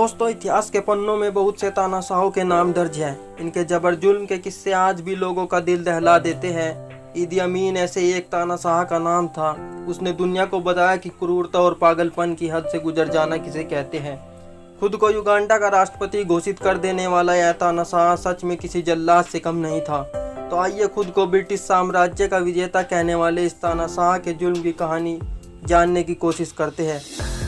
दोस्तों, इतिहास के पन्नों में बहुत से तानाशाहों के नाम दर्ज हैं। इनके जबर जुल्म के किस्से आज भी लोगों का दिल दहला देते हैं। ईदी अमीन ऐसे ही एक तानाशाह का नाम था। उसने दुनिया को बताया कि क्रूरता और पागलपन की हद से गुजर जाना किसे कहते हैं। खुद को युगांडा का राष्ट्रपति घोषित कर देने वाला यह तानाशाह सच में किसी जल्लाद से कम नहीं था। तो आइए खुद को ब्रिटिश साम्राज्य का विजेता कहने वाले इस तानाशाह के जुल्म की कहानी जानने की कोशिश करते हैं।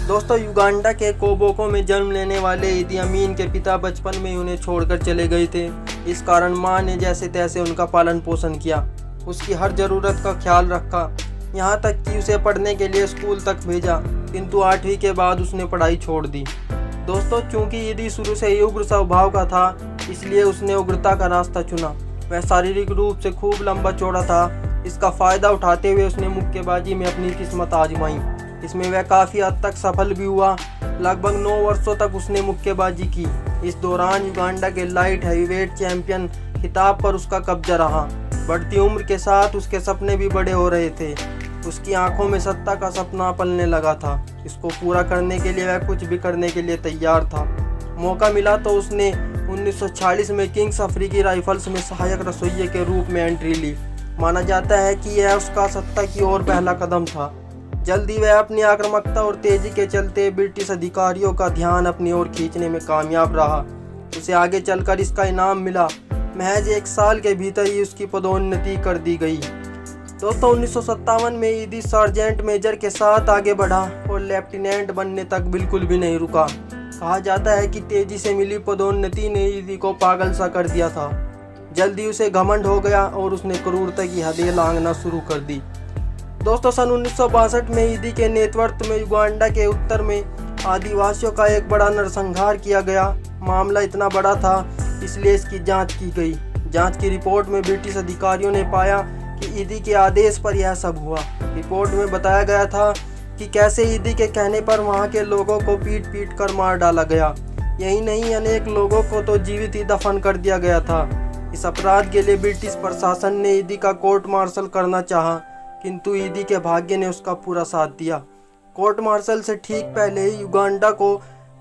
दोस्तों, युगांडा के कोबोको में जन्म लेने वाले ईदी अमीन के पिता बचपन में उन्हें छोड़कर चले गए थे। इस कारण मां ने जैसे तैसे उनका पालन पोषण किया, उसकी हर जरूरत का ख्याल रखा, यहाँ तक कि उसे पढ़ने के लिए स्कूल तक भेजा। किंतु 8वीं के बाद उसने पढ़ाई छोड़ दी। दोस्तों, चूंकि ईदी शुरू से ही उग्र स्वभाव का था, इसलिए उसने उग्रता का रास्ता चुना। वह शारीरिक रूप से खूब लंबा चौड़ा था। इसका फायदा उठाते हुए उसने मुक्केबाजी में अपनी किस्मत आजमाई। इसमें वह काफ़ी हद तक सफल भी हुआ। लगभग 9 वर्षों तक उसने मुक्केबाजी की। इस दौरान युगांडा के लाइट हैवीवेट चैंपियन खिताब पर उसका कब्जा रहा। बढ़ती उम्र के साथ उसके सपने भी बड़े हो रहे थे। उसकी आंखों में सत्ता का सपना पलने लगा था। इसको पूरा करने के लिए वह कुछ भी करने के लिए तैयार था। मौका मिला तो उसने 1946 में किंग्स अफ्रीकी राइफल्स में सहायक रसोइये के रूप में एंट्री ली। माना जाता है कि यह उसका सत्ता की ओर पहला कदम था। जल्दी वह अपनी आक्रामकता और तेजी के चलते ब्रिटिश अधिकारियों का ध्यान अपनी ओर खींचने में कामयाब रहा। उसे आगे चलकर इसका इनाम मिला। महज 1 साल के भीतर ही उसकी पदोन्नति कर दी गई। दोस्तों, 1957 में ईदी सार्जेंट मेजर के साथ आगे बढ़ा और लेफ्टिनेंट बनने तक बिल्कुल भी नहीं रुका। कहा जाता है कि तेजी से मिली पदोन्नति ने ईदी को पागल सा कर दिया था। जल्दी उसे घमंड हो गया और उसने क्रूरता की हदें लांघना शुरू कर दी। दोस्तों, सन 1962 में ईदी के नेतृत्व में युगांडा के उत्तर में आदिवासियों का एक बड़ा नरसंहार किया गया। मामला इतना बड़ा था, इसलिए इसकी जांच की गई। जांच की रिपोर्ट में ब्रिटिश अधिकारियों ने पाया कि ईदी के आदेश पर यह सब हुआ। रिपोर्ट में बताया गया था कि कैसे ईदी के कहने पर वहां के लोगों को पीट पीट कर मार डाला गया। यही नहीं, अनेक लोगों को तो जीवित ही दफन कर दिया गया था। इस अपराध के लिए ब्रिटिश प्रशासन ने ईदी का कोर्ट मार्शल करना चाहा, किंतु ईदी के भाग्य ने उसका पूरा साथ दिया। कोर्ट मार्शल से ठीक पहले ही युगांडा को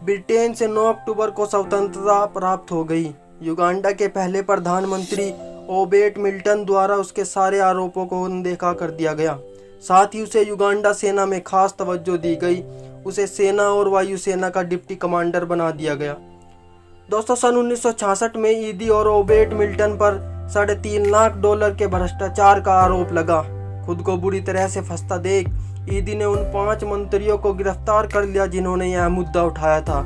ब्रिटेन से 9 अक्टूबर को स्वतंत्रता प्राप्त हो गई। युगांडा के पहले प्रधानमंत्री ओबेट मिल्टन द्वारा उसके सारे आरोपों को अनदेखा कर दिया गया। साथ ही उसे युगांडा सेना में खास तवज्जो दी गई। उसे सेना और वायुसेना का डिप्टी कमांडर बना दिया गया। दोस्तों, सन 1966 में ईदी और ओबेट मिल्टन पर $3.5 लाख के भ्रष्टाचार का आरोप लगा। खुद को बुरी तरह से फंसता देख ईदी ने उन 5 मंत्रियों को गिरफ्तार कर लिया जिन्होंने यह मुद्दा उठाया था।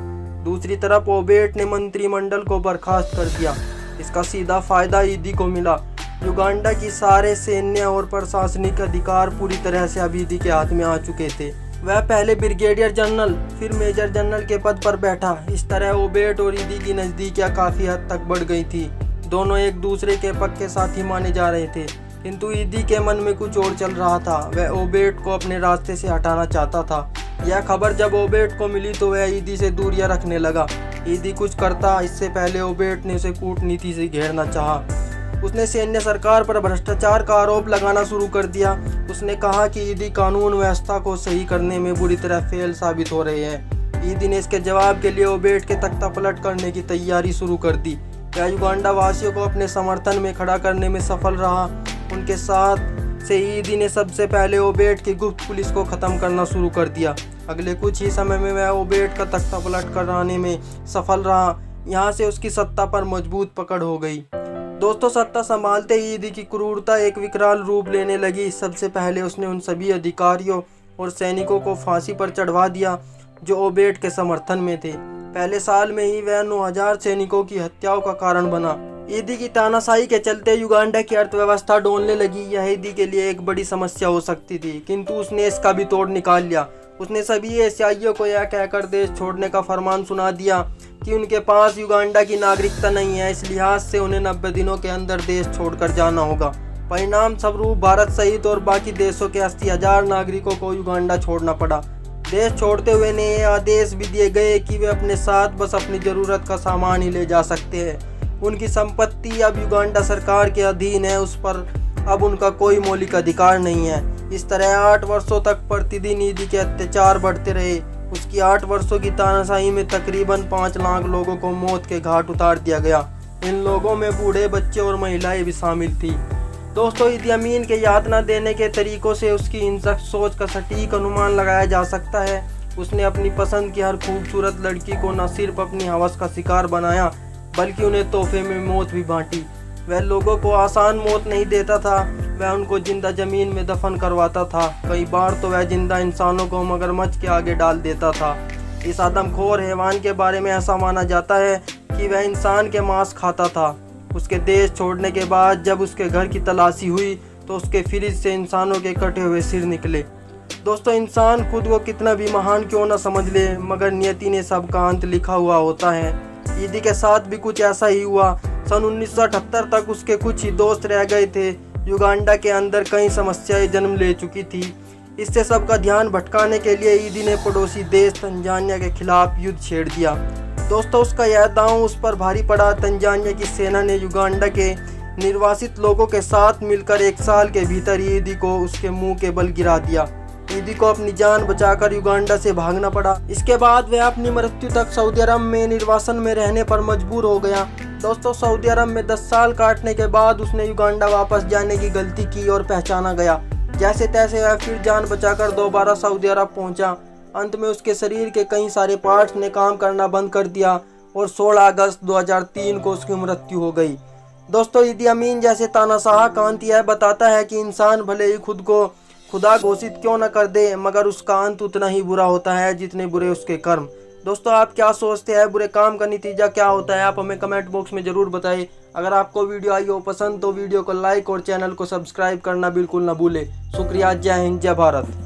दूसरी तरफ ओबेट ने मंत्रिमंडल को बर्खास्त कर दिया। इसका सीधा फायदा ईदी को मिला। युगांडा की सारे सैन्य और प्रशासनिक अधिकार पूरी तरह से अब ईदी के हाथ में आ चुके थे। वह पहले ब्रिगेडियर जनरल फिर मेजर जनरल के पद पर बैठा। इस तरह ओबेट और ईदी की नज़दीकियां काफ़ी हद तक बढ़ गई थी। दोनों एक दूसरे के पक्के साथी माने जा रहे थे, किंतु ईदी के मन में कुछ और चल रहा था। वह ओबेट को अपने रास्ते से हटाना चाहता था। यह खबर जब ओबेट को मिली तो वह ईदी से दूरियां रखने लगा। ईदी कुछ करता इससे पहले ओबेट ने उसे कूटनीति से घेरना चाहा। उसने सैन्य सरकार पर भ्रष्टाचार का आरोप लगाना शुरू कर दिया। उसने कहा कि ईदी कानून व्यवस्था को सही करने में बुरी तरह फेल साबित हो रहे हैं। ईदी ने इसके जवाब के लिए ओबेट के तख्ता पलट करने की तैयारी शुरू कर दी। वह युगांडा वासियों को अपने समर्थन में खड़ा करने में सफल रहा। उनके साथ से ईदी ने सबसे पहले ओबेट की गुप्त पुलिस को ख़त्म करना शुरू कर दिया। अगले कुछ ही समय में वह ओबेट का तख्ता पलट कराने में सफल रहा। यहाँ से उसकी सत्ता पर मजबूत पकड़ हो गई। दोस्तों, सत्ता संभालते ही ईदी की क्रूरता एक विकराल रूप लेने लगी। सबसे पहले उसने उन सभी अधिकारियों और सैनिकों को फांसी पर चढ़वा दिया जो ओबेट के समर्थन में थे। पहले साल में ही वह 9000 सैनिकों की हत्याओं का कारण बना। ईदी की तानाशाही के चलते युगांडा की अर्थव्यवस्था डोलने लगी। यह ईदी के लिए एक बड़ी समस्या हो सकती थी, किंतु उसने इसका भी तोड़ निकाल लिया। उसने सभी एशियाइयों को यह कहकर देश छोड़ने का फरमान सुना दिया कि उनके पास युगांडा की नागरिकता नहीं है। इस लिहाज से उन्हें 90 दिनों के अंदर देश छोड़कर जाना होगा। परिणाम स्वरूप भारत सहित और बाकी देशों के 80,000 नागरिकों को युगांडा छोड़ना पड़ा। देश छोड़ते हुए ने ये आदेश भी दिए गए कि वे अपने साथ बस अपनी ज़रूरत का सामान ही ले जा सकते हैं। उनकी संपत्ति अब युगांडा सरकार के अधीन है, उस पर अब उनका कोई मौलिक अधिकार नहीं है। इस तरह 8 वर्षों तक प्रतिदिन ईदी के अत्याचार बढ़ते रहे। उसकी 8 वर्षों की तानाशाही में तकरीबन 5 लाख लोगों को मौत के घाट उतार दिया गया। इन लोगों में बूढ़े, बच्चे और महिलाएं भी शामिल थी। दोस्तों, ईदी अमीन के यातना देने के तरीकों से उसकी हिंसक सोच का सटीक अनुमान लगाया जा सकता है। उसने अपनी पसंद की हर खूबसूरत लड़की को न सिर्फ अपनी हवस का शिकार बनाया बल्कि उन्हें तोहफे में मौत भी बांटी। वह लोगों को आसान मौत नहीं देता था, वह उनको जिंदा जमीन में दफन करवाता था। कई बार तो वह जिंदा इंसानों को मगरमच्छ के आगे डाल देता था। इस आदमखोर हैवान के बारे में ऐसा माना जाता है कि वह इंसान के मांस खाता था। उसके देश छोड़ने के बाद जब उसके घर की तलाशी हुई तो उसके फ्रिज से इंसानों के कटे हुए सिर निकले। दोस्तों, इंसान खुद को कितना भी महान क्यों न समझ ले, मगर नियति ने सबका अंत लिखा हुआ होता है। ईदी के साथ भी कुछ ऐसा ही हुआ। सन 1978 तक उसके कुछ ही दोस्त रह गए थे। युगांडा के अंदर कई समस्याएं जन्म ले चुकी थी। इससे सबका ध्यान भटकाने के लिए ईदी ने पड़ोसी देश तंजानिया के खिलाफ युद्ध छेड़ दिया। दोस्तों, उसका यह दांव उस पर भारी पड़ा। तंजानिया की सेना ने युगांडा के निर्वासित लोगों के साथ मिलकर 1 साल के भीतर ईदी को उसके मुंह के बल गिरा दिया। ईदी को अपनी जान बचाकर युगांडा से भागना पड़ा। इसके बाद वह अपनी मृत्यु तक सऊदी अरब में निर्वासन में रहने पर मजबूर हो गया। दोस्तों, सऊदी अरब में 10 साल काटने के बाद उसने युगांडा वापस जाने की गलती की और पहचाना गया। जैसे तैसे वह फिर जान बचाकर दोबारा सऊदी अरब पहुंचा। अंत में उसके शरीर के कई सारे पार्ट्स ने काम करना बंद कर दिया और 16 अगस्त 2003 को उसकी मृत्यु हो गई। दोस्तों, ईदी अमीन जैसे तानाशाह का अंत यह बताता है कि इंसान भले ही खुद को खुदा घोषित क्यों न कर दे, मगर उसका अंत उतना ही बुरा होता है जितने बुरे उसके कर्म। दोस्तों, आप क्या सोचते हैं? बुरे काम का नतीजा क्या होता है? आप हमें कमेंट बॉक्स में ज़रूर बताएं। अगर आपको वीडियो आई हो पसंद तो वीडियो को लाइक और चैनल को सब्सक्राइब करना बिल्कुल न भूलें। शुक्रिया। जय हिंद, जय भारत।